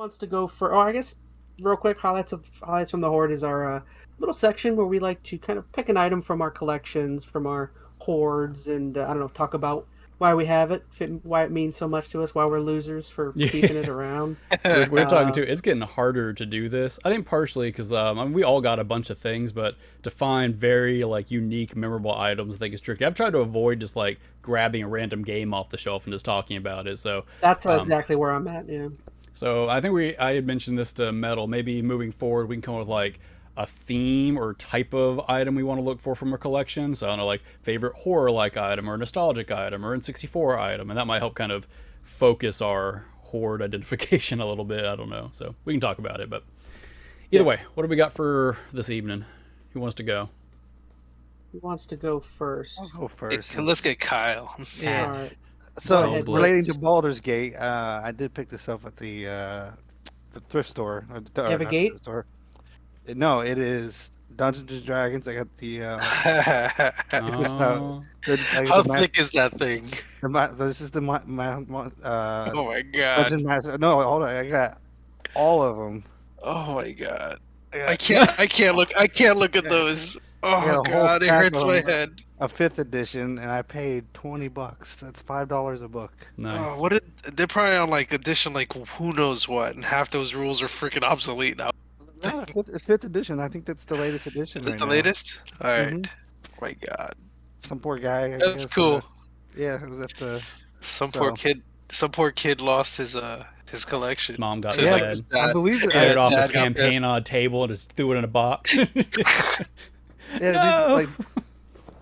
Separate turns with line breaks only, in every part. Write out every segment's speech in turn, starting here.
Wants to go for? Oh, I guess real quick highlights from the Hoard is our little section where we like to kind of pick an item from our collections, from our hoards, and I don't know, talk about why we have it, why it means so much to us, why we're losers for keeping it around.
We're talking too. It's getting harder to do this. I think partially because I mean, we all got a bunch of things, but to find very like unique, memorable items, I think is tricky. I've tried to avoid just like grabbing a random game off the shelf and just talking about it. So
that's exactly where I'm at. Yeah.
So I think I had mentioned this to Metal. Maybe moving forward, we can come up with like a theme or type of item we want to look for from our collection. So I don't know, like favorite horror-like item or nostalgic item or N64 item, and that might help kind of focus our Hoard identification a little bit. I don't know. So we can talk about it, but either way, what do we got for this evening? Who wants to go?
Who wants to go first?
I'll go first.
Let's get Kyle.
Yeah. All right.
So relating to Baldur's Gate, I did pick this up at the thrift store.
You have a gate?
Store. No, it is Dungeons and Dragons. I got the.
How thick is that thing?
This is the
oh my god!
Dungeon Master. No, hold on. I got all of them.
Oh my god! I can't look at those. Oh god, it hurts my head.
A 5th edition, and I paid $20. That's $5 a book.
Nice.
Oh, they're probably on like edition like who knows what, and half those rules are freaking obsolete now.
No, it's 5th edition. I think that's the latest edition.
Is it the latest? All right. Oh my god.
Some poor guy.
That's cool.
Yeah, it was at the.
Some poor kid lost his collection.
Mom got
mad. I believe it.
Carried off his campaign on a table and just threw it in a box.
Yeah,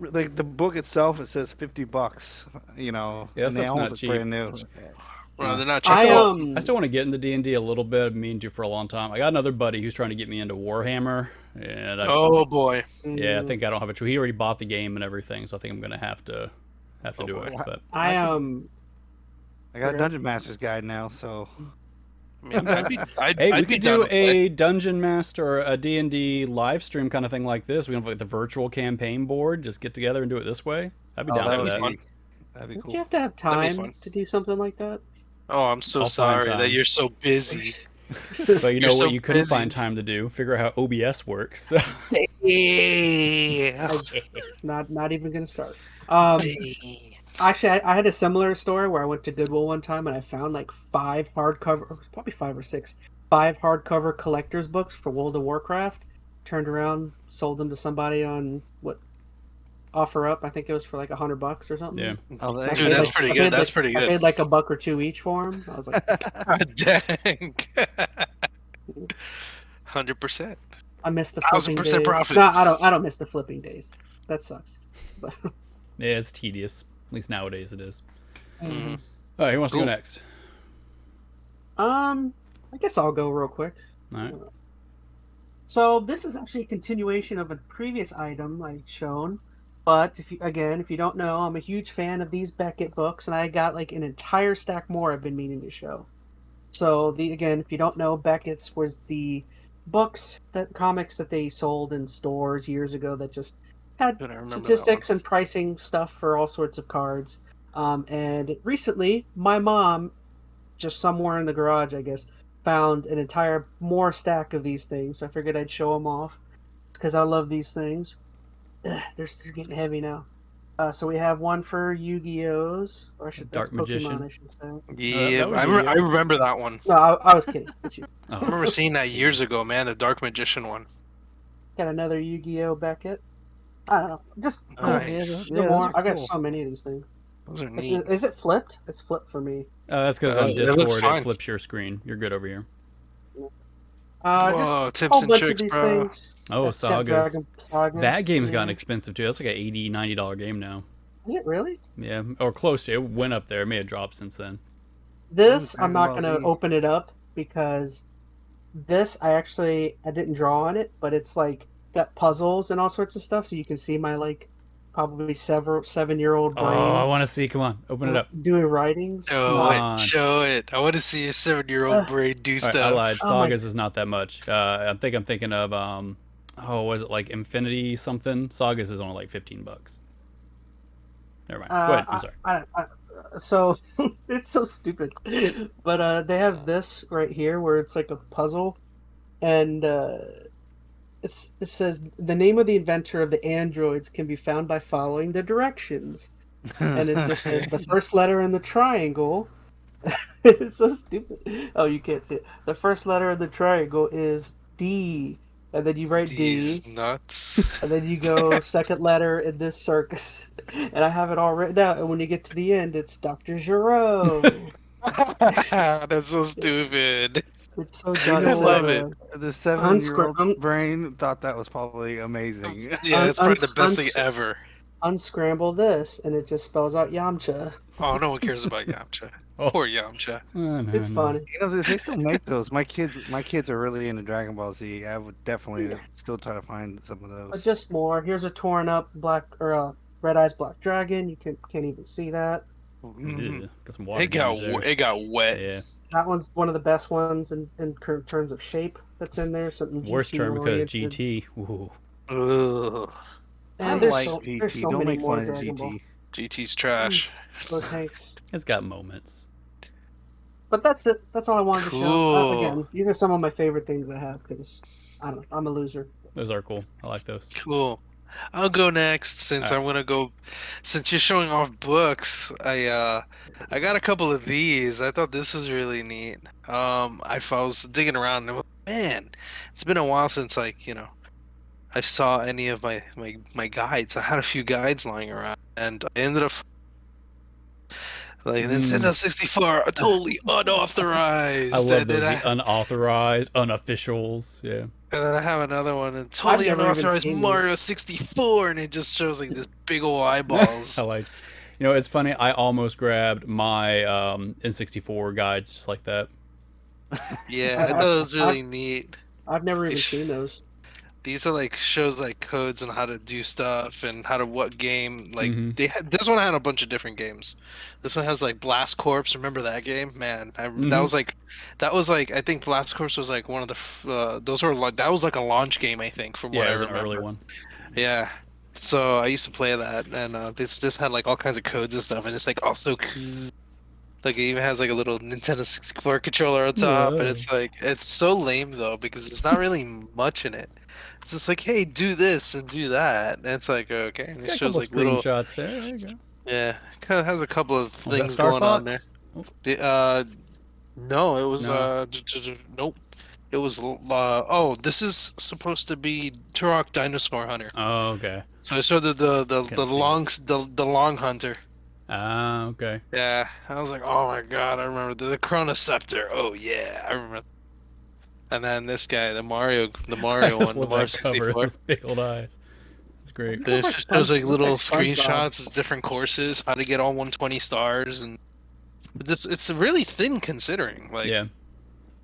like the book itself, it says $50. You know,
yeah,
and they almost
not cheap.
Brand new.
Well, they're not cheap.
I still want to get into D&D a little bit. I've mean to for a long time. I got another buddy who's trying to get me into Warhammer, and
oh boy,
yeah, I think I don't have a choice. He already bought the game and everything, so I think I'm gonna have to do it. But
I
got a Dungeon Master's guide now, so.
I mean,
we could do a Dungeon Master or a D&D live stream kind of thing like this. We have like the virtual campaign board. Just get together and do it this way. I'd be down for that.
That'd be cool.
Would you have to have time to do something like that?
Oh, I'm so sorry that you're so busy.
But you know what you couldn't find time to do? Figure out how OBS works. So.
Not even gonna start. Actually, I had a similar story where I went to Goodwill one time and I found like 5 hardcover, probably 5 or 6, 5 hardcover collector's books for World of Warcraft. Turned around, sold them to somebody on OfferUp. I think it was for like $100 or something.
Yeah.
Oh, dude, that's pretty good. That's pretty good.
I paid like $1 or $2 each for them. I was like,
dang. 100%.
I miss the flipping
1,000%
days.
profit.
No, I don't miss the flipping days. That sucks. But
yeah, it's tedious. At least nowadays it is.
Mm-hmm.
All right, who wants to go next?
I guess I'll go real quick.
All right.
So this is actually a continuation of a previous item I've shown. But if you don't know, I'm a huge fan of these Beckett books, and I got like an entire stack more I've been meaning to show. So if you don't know, Beckett's was the comics that they sold in stores years ago that just had statistics and pricing stuff for all sorts of cards. And recently, my mom, just somewhere in the garage, I guess, found an entire more stack of these things. So I figured I'd show them off because I love these things. They're getting heavy now. So we have one for Yu-Gi-Oh's, or
Dark Magician.
Pokemon, I should say.
Yeah, I remember that one.
No, I was kidding. It's you.
I remember seeing that years ago, man. The Dark Magician one.
Got another Yu-Gi-Oh Beckett. I don't know. Just
nice.
I got so many of these things.
Those are neat.
Is it flipped? It's flipped for me.
That's because on Discord it flips your screen. You're good over here.
Whoa,
just
tips and tricks,
these
bro.
Things.
Oh, Sagas. That game's
yeah.
gotten expensive too. That's like an $80, $90 game now.
Is it really?
Yeah, or close to. It went up there. It may have dropped since then.
This, I'm not going to open it up because this, I didn't draw on it, but it's like got puzzles and all sorts of stuff, so you can see my like probably 7-year-old brain.
Oh, I want to see. Come on, open it up.
Doing writings.
Show it. I want to see a 7-year-old brain do stuff.
I lied. Sagas is not that much. I'm thinking of was it like Infinity something? Sagas is only like $15. Never mind. Go ahead. I'm sorry.
So it's so stupid, but they have this right here where it's like a puzzle, and it says the name of the inventor of the androids can be found by following the directions, and it just says the first letter in the triangle. It's so stupid. Oh, you can't see it. The first letter of the triangle is D, and then you write
These
D,
nuts.
and then you go second letter in this circus, and I have it all written out. And when you get to the end, it's Dr. Giro.
That's so stupid.
It's so
You know
I
dumb.
love it.
The 7-year-old brain thought that was probably amazing.
Yeah, it's probably the best thing ever.
Unscramble this, and it just spells out Yamcha.
Oh, no one cares about Yamcha.
Oh.
Poor Yamcha.
It's funny.
You know, they still make those. My kids are really into Dragon Ball Z. I would definitely still try to find some of those.
But just more. Here's a torn up Red Eyes Black Dragon. You can't even see that.
Yeah, got some water
It got
damage there.
it got wet.
Yeah.
That one's one of the best ones in terms of shape that's in there. Something
Worst
GT
term because
oriented.
GT. Ooh.
Ugh.
And
I
there's
like
so,
GT.
there's so
Don't
many
make
more
fun of
Dragon Ball.
GT.
GT's trash.
Those tanks.
It's got moments.
But that's it. That's all I wanted to show.
Cool.
Again, these are some of my favorite things I have because I don't know. I'm a loser.
Those are cool. I like those.
Cool. I'll go next since
All
I'm gonna go. Since you're showing off books, I got a couple of these. I thought this was really neat. I was digging around and man, it's been a while since I saw any of my guides. I had a few guides lying around, and I ended up like Nintendo 64 totally unauthorized.
I love
And
those
then
the unauthorized, unofficials. Yeah.
And then I have another one, and totally
never even
unauthorized
seen
Mario 64, and it just shows like this big old eyeballs.
I like. You know, it's funny. I almost grabbed my N64 guides just like that.
Yeah, I thought it was really neat.
I've never even seen those.
These are like shows like codes on how to do stuff and how to what game. Like
Mhm.
this one had a bunch of different games. This one has like Blast Corps. Remember that game? Man, that was like I think Blast Corps was like one of the those were like that was like a launch game I think from what
Yeah,
I
it was an
remember.
early one.
Yeah. So I used to play that, and this had like all kinds of codes and stuff, and it's like also cool. Like it even has like a little Nintendo 64 controller on top, and it's like it's so lame though because there's not really much in it. It's just like, hey, do this and do that, and it's like okay, and
It's
it
got a
shows
couple
like little
screenshots there. There you go.
yeah, kind of has a couple of
Was that
things
Star
going on there.
Fox?
No, it was
No.
nope. It was oh, this is supposed to be Turok Dinosaur Hunter.
Oh, okay.
So I showed the long hunter.
Ah, okay.
Yeah, I was like, oh my god, I remember the Chronoceptor. Oh yeah, I remember. And then this guy, the Mario
I just
one, the
love
Mario
that cover.
64.
Those big old eyes. It's great.
There's
like
just those like
Looks
little
like SpongeBob.
screenshots of different courses, how to get all 120 stars, and it's really thin considering. Like,
Yeah.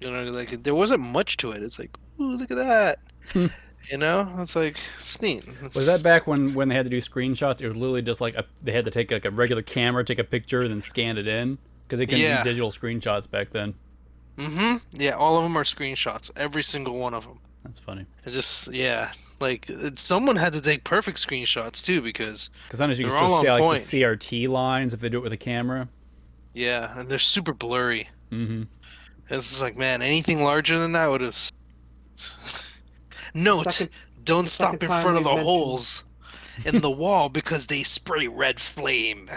you know, like there wasn't much to it. It's like, ooh, look at that. You know, it's like it's neat.
Was that back when they had to do screenshots? It was literally just like they had to take like a regular camera, take a picture, and then scan it in because they couldn't do digital screenshots back then.
Mm-hmm. Yeah, all of them are screenshots. Every single one of them.
That's funny.
It's just like someone had to take perfect screenshots too because
sometimes you can
they're
still
all
see
on
like
point.
the CRT lines if they do it with a camera.
Yeah, and they're super blurry.
Mm-hmm.
It's just like, man, anything larger than that would have. Note: don't stop in front of the holes in the wall because they spray red flame.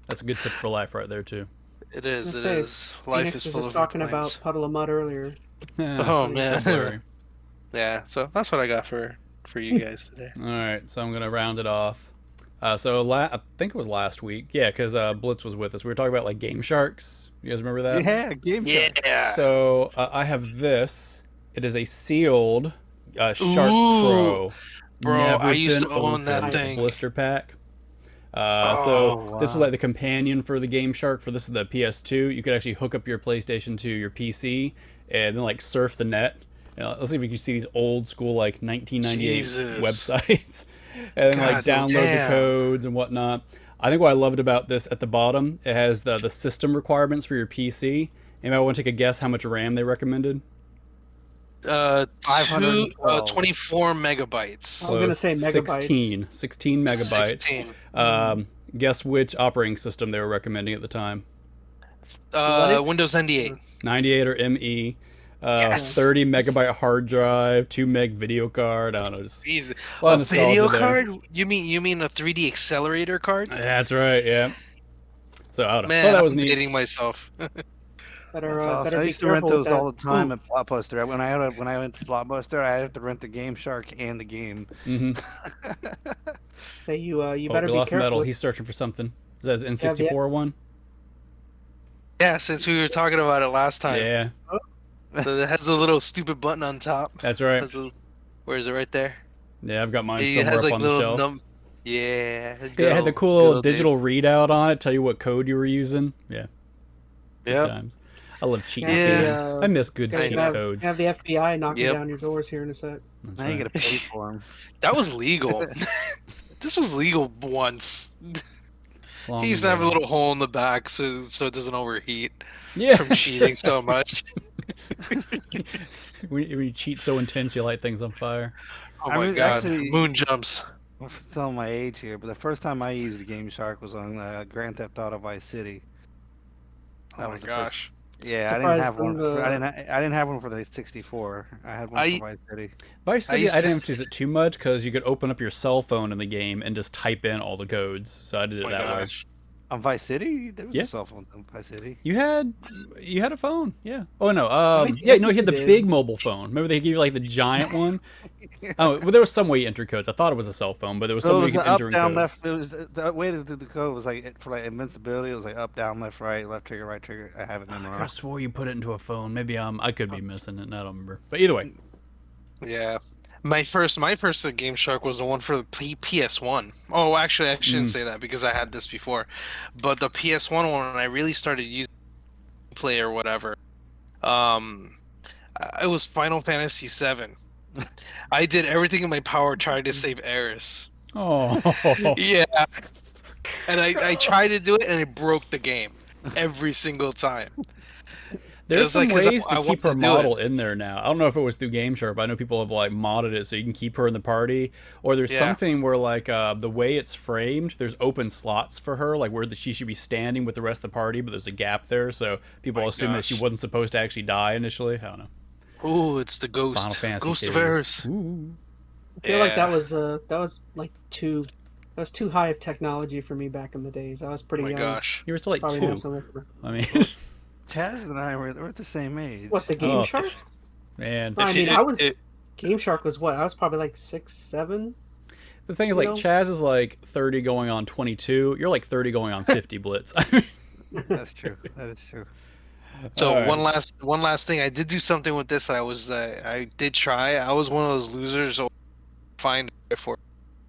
That's a good tip for life right there too.
It is.
Let's
It
say,
is. Life
Phoenix
is
was
full
just
of
talking
flames.
about Puddle of Mud earlier.
Oh
So
man.
blurry.
Yeah. So that's what I got for you guys today.
All right, so I'm gonna round it off. So I think it was last week, yeah, because Blitz was with us. We were talking about like Game Sharks. You guys remember that?
Yeah, Game Shark.
Yeah.
So I have this. It is a sealed Shark
Ooh,
Pro.
bro,
Never
I used
been
to own that
opened. It's
thing.
blister pack.
Oh,
So this is
wow.
like the companion for the Game Shark. For this is the PS2. You could actually hook up your PlayStation to your PC and then like surf the net. Let's see if you can see these old school like 1998
Jesus.
websites and then like
God
download
damn.
the codes and whatnot. I think what I loved about this at the bottom, it has the system requirements for your PC. Anybody want to take a guess how much RAM they recommended?
512.
24 megabytes.
I was gonna say megabytes.
16 megabytes.
16.
Guess which operating system they were recommending at the time?
Windows 98.
98 or ME.
Yes.
30 megabyte hard drive, 2 meg video card. I don't know. Just
Jeez.
a lot
A
of nostalgia
video
there.
card? You mean a 3D accelerator card?
That's right. Yeah. So I don't know.
Man,
Thought that
I'm
was neat.
dating myself.
Better,
That's awesome.
better
I
be
used to rent
careful with
those all
that.
the time at Blockbuster. When I went to Blockbuster, I had to rent the Game Shark and the game.
Mm-hmm.
Say you
Oh,
better
we
be
lost
careful.
Metal.
with-
He's searching for something. Is that his N64 one?
Yeah, since we were talking about it last time.
Yeah,
It has a little stupid button on top.
that's right.
Where is it? Right there.
Yeah, I've got mine
It
somewhere
has
up
like
on the
little
shelf.
Yeah.
Yeah, it had the cool little digital readout on it, tell you what code you were using. Yeah. Good
Yep.
times. I love cheating
Yeah.
games. I miss good
Gotta
cheat
know.
codes.
have the FBI knocking
Yep.
down your doors here in a sec.
That's
Now you
right.
gotta pay for them.
That was legal. This was legal once.
Long
He used to have a
ago.
little hole in the back so it doesn't overheat
Yeah.
from cheating so much.
when you cheat so intense, you light things on fire.
Oh
I
my
mean,
god.
actually-
Moon jumps.
I'm telling my age here, but the first time I used the Game Shark was on Grand Theft Auto Vice City. That
Oh my
was the first-
gosh.
Yeah, I didn't
Surprised
have one.
them to-
I didn't have one for the 64. I had one
I-
for Vice City.
Vice
I
City,
used
I
to-
didn't have to use it too much because you could open up your cell phone in the game and just type in all the codes. So I did it
Oh my
that way.
gosh.
On Vice City, there was
Yeah.
a cell phone on Vice City.
You had a phone, yeah. Oh no,
think
yeah, no, you had the
did.
big mobile phone. Remember they gave you like the giant one? Oh, well, there was some way you enter codes. I thought it was a cell phone, but there was
So
some
it
way
was
you could
up,
enter in
down,
codes.
left. It was the way to do the code was like for like invincibility. It was like up, down, left, trigger, right trigger. I have it
I
memorized.
swore you put it into a phone. Maybe I could be missing it. I don't remember. But either way,
Yeah. My first Game Shark was the one for the PS1. Oh, actually, I shouldn't say that because I had this before. But the PS1 one, when I really started using play or whatever, it was Final Fantasy VII. I did everything in my power trying to save Eris.
oh,
Yeah. And I tried to do it, and it broke the game every single time.
there's
It's
some
like, 'cause
ways
I
to keep her
wanted to do it.
model in there now. I don't know if it was through Game Shark, but I know people have like modded it so you can keep her in the party. Or there's
Yeah.
something where like the way it's framed, there's open slots for her, like where she should be standing with the rest of the party, but there's a gap there, so people
My
assume that she
gosh.
wasn't supposed to actually die initially. I don't know.
Ooh, it's the
Final
ghost.
Fantasy
Ghost of
series.
Eris.
Ooh.
I feel like
Yeah.
that was like too high of technology for me back in the days. I was
Oh
pretty
my
young.
gosh.
You were still like
Probably
2.
messing with her.
I mean,
Chaz and I were at the same age.
What, the Game
Oh.
Sharks?
man.
I
If
mean,
you-
I was
it-
Game Shark was what? I was probably like 6, 7.
The thing is,
You
like,
know?
Chaz is like 30 going on 22. You're like 30 going on 50, Blitz. I mean,
That's true. That is true.
So
Alright.
one last thing, I did do something with this. I did try. I was one of those losers who find it for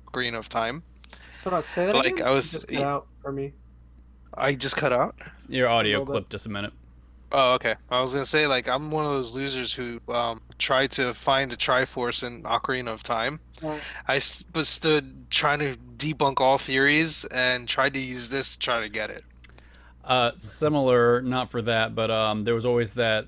green of time.
Hold on, say that
Like,
again?
I was-
It just cut out for me.
I just cut out.
your audio
little bit.
clipped just a minute.
Oh, okay. I was gonna say like I'm one of those losers who tried to find a Triforce in Ocarina of Time.
Oh.
I was stood trying to debunk all theories and tried to use this to try to get it.
Similar, not for that, but there was always that.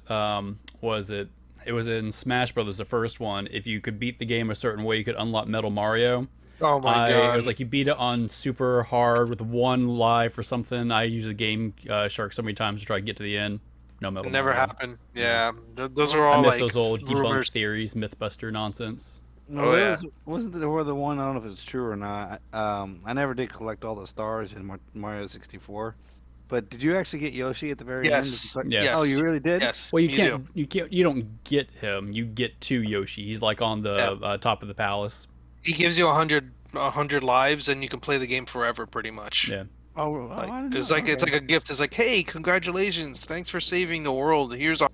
It was in Smash Brothers, the first one. If you could beat the game a certain way, you could unlock Metal Mario.
Oh my god!
It was like you beat it on super hard with 1 life or something. I used the Game Shark so many times to try to get to the end. No Metal
it never
Mario.
happened. Yeah, those are
I
all
miss
like
those old debunked
rumors.
theories, Mythbuster nonsense.
No,
Oh,
there
yeah.
wasn't there the one? I don't know if it's true or not. I never did collect all the stars in Mario 64. But did you actually get Yoshi at the very
Yes.
end?
Yeah.
Yes.
Oh, you really did?
Yes.
Well, you
do.
can't. You don't get him. You get to Yoshi. He's like on the top of the palace.
He gives you 100 lives, and you can play the game forever, pretty much.
Yeah.
Oh, well, I didn't
It's
know.
like it's
Okay.
like a gift. It's like, hey, congratulations, thanks for saving the world. Here's our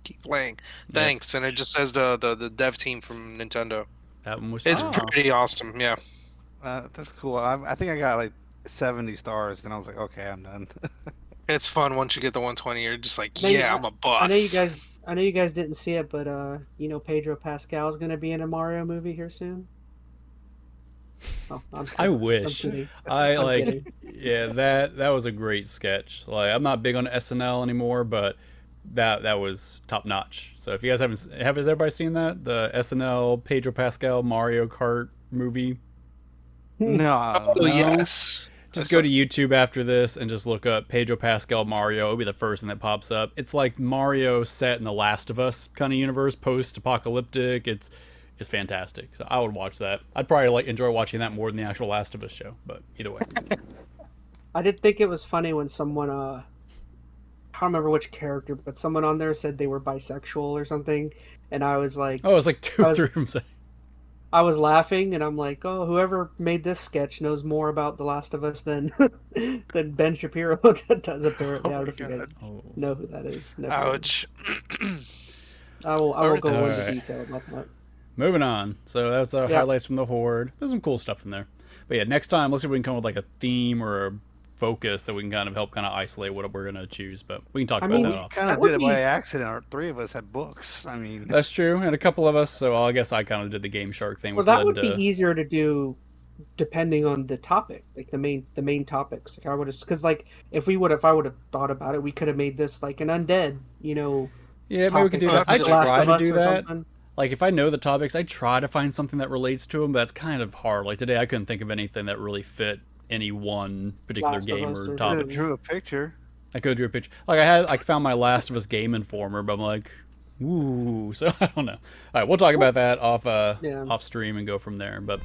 keep playing.
Yeah.
Thanks, and it just says the dev team from Nintendo.
That one was.
It's
Oh.
pretty awesome. Yeah.
That's cool. I think I got like 70 stars, and I was like, okay, I'm done.
It's fun once you get the 120. You're just like,
Now you-
yeah, I'm a buff.
I know you guys didn't see it, but you know Pedro Pascal's gonna be in a Mario movie here soon. Oh, I'm
I
kidding.
wish.
I'm kidding.
I
I'm
like.
kidding.
Yeah, that was a great sketch. Like, I'm not big on SNL anymore, but that was top notch. So if you guys has everybody seen that, the SNL Pedro Pascal Mario Kart movie?
no.
Oh
no.
yes.
Just go to YouTube after this and just look up Pedro Pascal Mario. It'll be the first thing that pops up. It's like Mario set in the Last of Us kind of universe, post-apocalyptic. It's fantastic. So I would watch that. I'd probably enjoy watching that more than the actual Last of Us show. But either way,
I did think it was funny when someone I can't remember which character, but someone on there said they were bisexual or something, and I was like,
it's like two or three of them saying.
I was laughing, and I'm like, oh, whoever made this sketch knows more about The Last of Us than than Ben Shapiro does, apparently. I don't know if you guys know who that is. Never
Ouch.
I will go into
Alright.
detail about that.
Moving on. So that's our highlights from the Hoard. There's some cool stuff in there. But yeah, next time, let's see if we can come up with like a theme or a focus that we can kind of help isolate what we're going to choose. But we can talk about that off.
Kind of did it by accident. Our three of us had books. I mean,
That's true. And a couple of us. So I guess I kind of did the Game Shark thing.
Well, that would be easier to do depending on the topic, like the main topics. Like I would have, because like if I would have thought about it, we could have made this like an undead,
Yeah, maybe we could do that. I
The Last
try
of
to
Us
do
or
that.
something.
Like if I know the topics, I try to find something that relates to them. But that's kind of hard. Like today, I couldn't think of anything that really fit any one particular
Last of
game
Us
or
or-
topic.
drew a picture.
I could have drew a picture. Like I found my Last of Us Game Informer, but I'm like, ooh. So I don't know. All right, we'll talk about that off stream and go from there. But